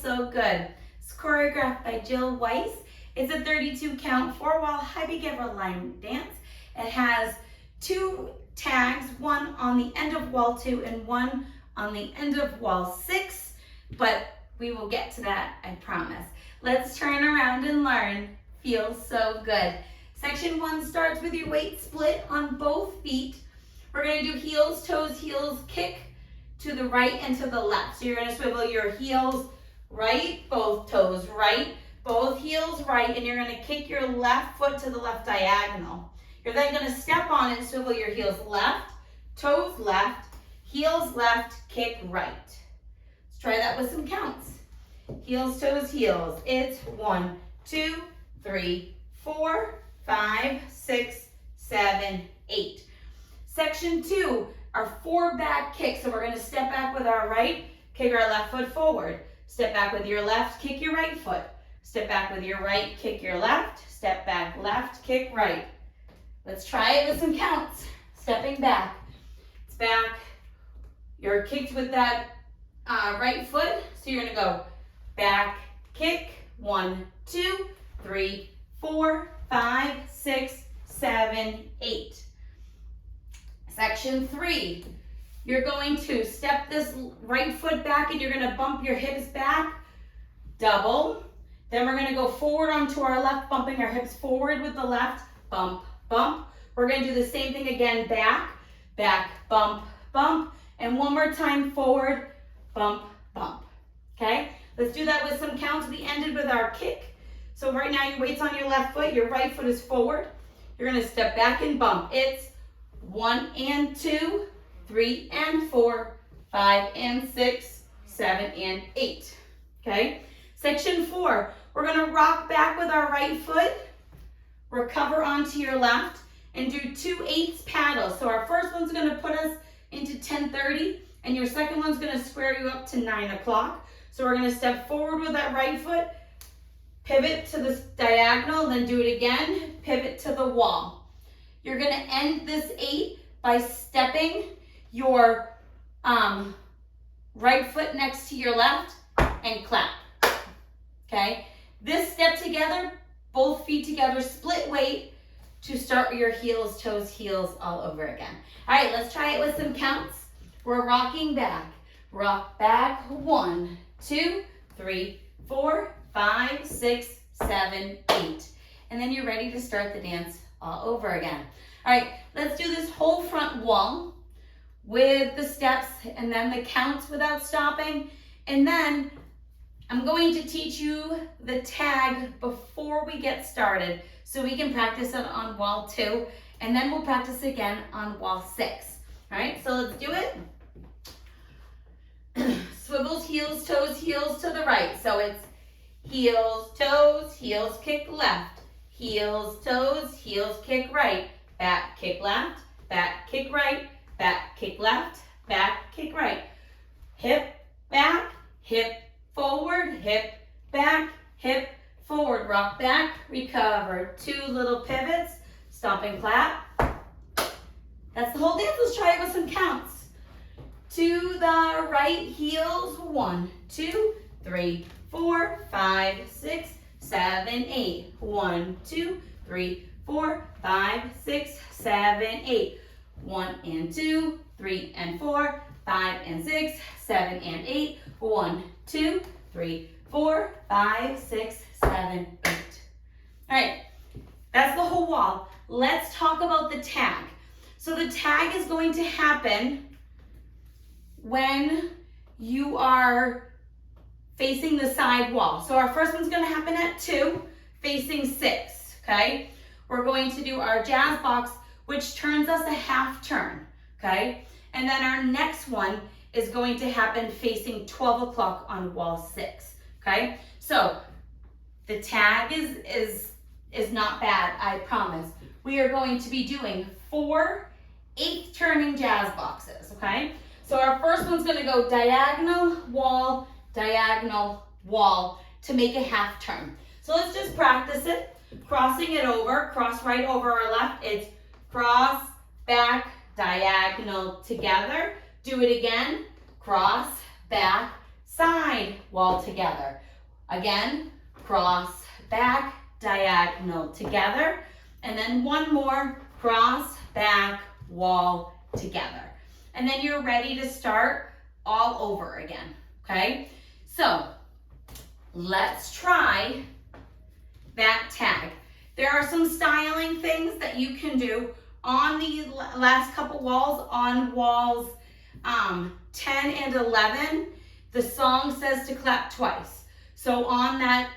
So Good. It's choreographed by Jill Weiss. It's a 32 count 4-wall high beginner line dance. It has 2 tags, one on the end of wall 2 and one on the end of wall 6, but we will get to that, I promise. Let's turn around and learn. Feels so good. Section 1 starts with your weight split on both feet. We're going to do heels, toes, heels, kick to the right and to the left. So you're going to swivel your heels right, both toes right, both heels right, and you're going to kick your left foot to the left diagonal. You're then going to step on it and swivel your heels left, toes left, heels left, kick right. Let's try that with some counts. Heels, toes, heels. It's 1, 2, 3, 4, 5, 6, 7, 8. Section 2 are 4 back kicks. So we're going to step back with our right, kick our left foot forward. Step back with your left, kick your right foot. Step back with your right, kick your left. Step back, left, kick right. Let's try it with some counts. Stepping back. It's back. You're kicked with that right foot. So you're going to go back, kick. 1, 2, 3, 4, 5, 6, 7, 8. Section 3, you're going to step this right foot back and you're going to bump your hips back, double. Then we're going to go forward onto our left, bumping our hips forward with the left, bump, bump. We're going to do the same thing again, back, back, bump, bump. And one more time, forward, bump, bump. Okay? Let's do that with some counts. We ended with our kick. So right now your weight's on your left foot, your right foot is forward. You're going to step back and bump. It's 1 and 2, 3 and 4, 5 and 6, 7 and 8. Okay? Section 4, we're going to rock back with our right foot, recover onto your left, and do 2/8 paddles. So our first one's going to put us into 10:30, and your second one's going to square you up to 9 o'clock. So we're going to step forward with that right foot, pivot to the diagonal, then do it again, pivot to the wall. You're going to end this 8 by stepping your right foot next to your left and clap. Okay? This step together, both feet together, split weight to start your heels, toes, heels all over again. All right, let's try it with some counts. We're rocking back. Rock back. 1, 2, 3, 4, 5, 6, 7, 8. And then you're ready to start the dance all over again. All right, let's do this whole front wall with the steps and then the counts without stopping. And then I'm going to teach you the tag before we get started so we can practice it on wall 2, and then we'll practice again on wall 6. All right, so let's do it. Swivels, heels, toes, heels to the right. So it's heels, toes, heels, kick left. Heels, toes, heels, kick right. Back, kick left, back, kick right, back, kick left, back, kick right. Hip, back, hip, forward, hip, back, hip, forward. Rock back, recover. 2 little pivots, stomp and clap. That's the whole dance. Let's try it with some counts. To the right, heels. 1, 2, 3, 4, 5, 6, 7, 8. 1, 2, 3, 4, 5, 6, 7, 8. 1 and 2, 3 and 4, 5 and 6, 7 and 8. 1, 2, 3, 4, 5, 6, 7, 8. All right, that's the whole wall. Let's talk about the tag. So the tag is going to happen when you are facing the side wall. So our first one's going to happen at 2, facing 6, okay? We're going to do our jazz box, which turns us a half turn, okay? And then our next one is going to happen facing 12 o'clock on wall 6, okay? So the tag is not bad, I promise. We are going to be doing 4 8th turning jazz boxes, okay? So our first one's going to go diagonal, wall, to make a half turn. So let's just practice it. Crossing it over, cross right over our left. It's cross, back, diagonal together. Do it again. Cross, back, side wall together. Again, cross, back, diagonal together. And then one more, cross, back, wall together. And then you're ready to start all over again, okay? So let's try that tag. There are some styling things that you can do on the last couple walls, on walls 10 and 11. The song says to clap twice. So on that,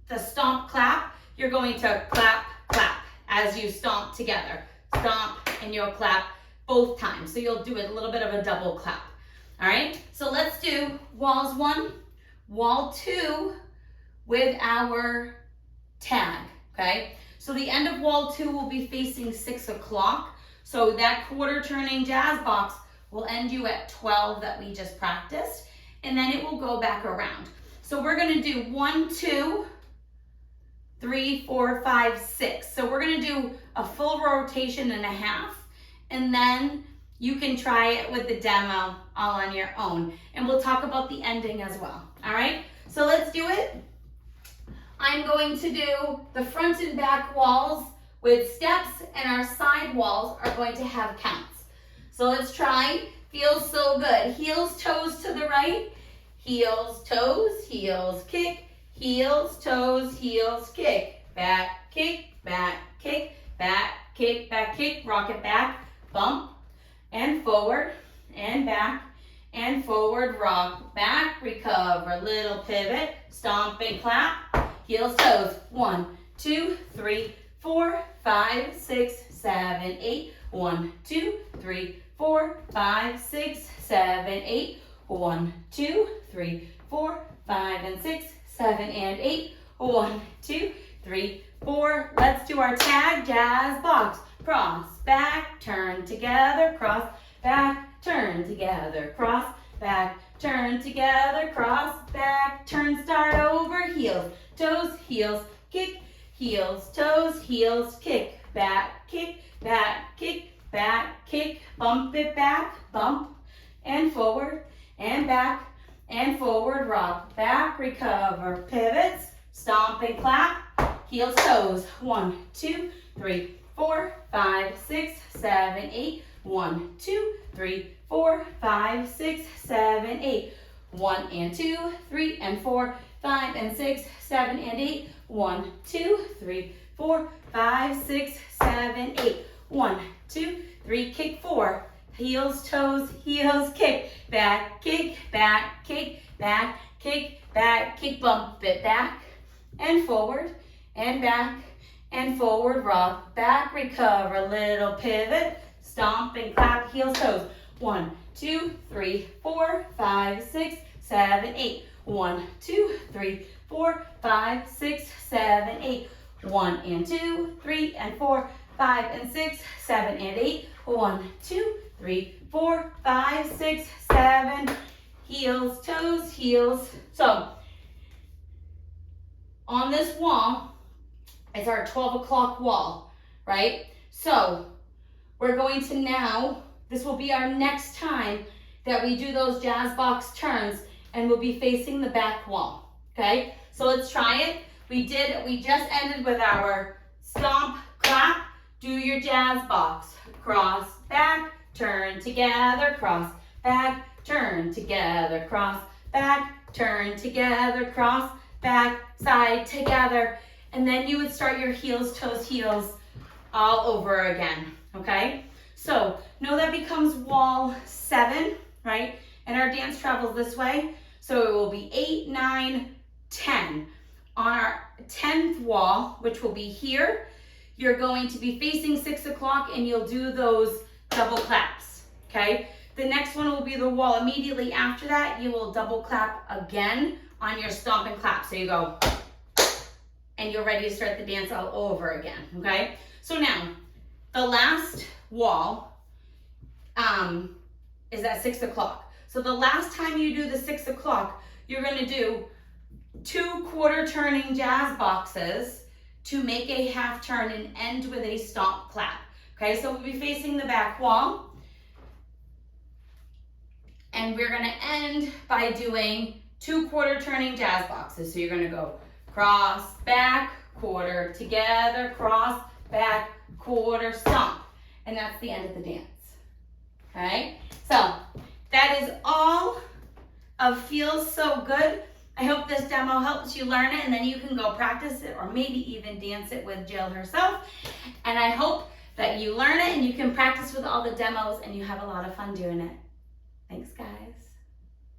the stomp clap, you're going to clap, clap as you stomp together. Stomp and you'll clap both times. So you'll do a little bit of a double clap. All right, so let's do walls 1, wall 2 with our tag, okay? So the end of wall 2 will be facing 6 o'clock. So that quarter turning jazz box will end you at 12 that we just practiced, and then it will go back around. So we're gonna do 1, 2, 3, 4, 5, 6. So we're gonna do a full rotation and a half, and then you can try it with the demo all on your own. And we'll talk about the ending as well, all right? So let's do it. I'm going to do the front and back walls with steps, and our side walls are going to have counts. So let's try. Feels so good. Heels, toes to the right. Heels, toes, heels, kick. Heels, toes, heels, kick. Back, kick, back, kick, back, kick, back, kick. Rock it back, bump, and forward, and back, and forward. Rock back, recover, little pivot, stomp and clap. Heels, toes. 1, 2, 3, 4, 5, 6, 7, 8. 1, 2, 3, 4, 5, 6, 7, 8. 1, 2, 3, 4, 5, and 6, 7, and 8. 1, 2, 3, 4. Let's do our tag jazz box. Cross, back, turn together, cross, back, turn together, cross, back, turn together, cross, back, turn, start over, heels, toes, heels, kick, heels, toes, heels, kick, back, kick, back, kick, back, kick, bump it back, bump, and forward, and back, and forward, rock, back, recover, pivots, stomp and clap, heels, toes. 1, 2, 3, 4, 5, 6, 7, 8. 1, 2, 3, 4, 5, 6, 7, 8. 1 and 2, 3 and 4, 5 and 6, 7 and 8. 1, 2, 3, 4, 5, 6, 7, 8. 1, 2, 3, kick 4. Heels, toes, heels, kick. Back, kick, back, kick, back, kick, back, kick, bump it back and forward and back and forward, rock, back, recover, little pivot, stomp and clap, heels, toes. 1, 2, 3, 4, 5, 6, 7, 8. 1, 2, 3, 4, 5, 6, 7, 8. 1 and 2, 3 and 4, 5 and 6, 7 and 8. 1, 2, 3, 4, 5, 6, 7. Heels, toes, heels. So on this wall, it's our 12 o'clock wall, right? So we're going to now, this will be our next time that we do those jazz box turns, and we'll be facing the back wall, okay? So let's try it. We just ended with our stomp, clap, do your jazz box. Cross, back, turn together, cross, back, turn together, cross, back, turn together, cross, back, side together. And then you would start your heels, toes, heels all over again, okay? So know that becomes wall 7, right? And our dance travels this way. So it will be 8, 9, 10. On our 10th wall, which will be here, you're going to be facing 6 o'clock and you'll do those double claps, okay? The next one will be the wall immediately after that. You will double clap again on your stomp and clap. So you go, and you're ready to start the dance all over again, okay? So now, the last wall is at 6 o'clock. So the last time you do the 6 o'clock, you're gonna do 2 quarter turning jazz boxes to make a half turn and end with a stomp clap. Okay, so we'll be facing the back wall. And we're gonna end by doing 2 quarter turning jazz boxes. So you're gonna go cross, back, quarter, together, cross, back, quarter, stomp. And that's the end of the dance, okay? So that is all of Feels So Good. I hope this demo helps you learn it, and then you can go practice it or maybe even dance it with Jill herself. And I hope that you learn it and you can practice with all the demos and you have a lot of fun doing it. Thanks, guys.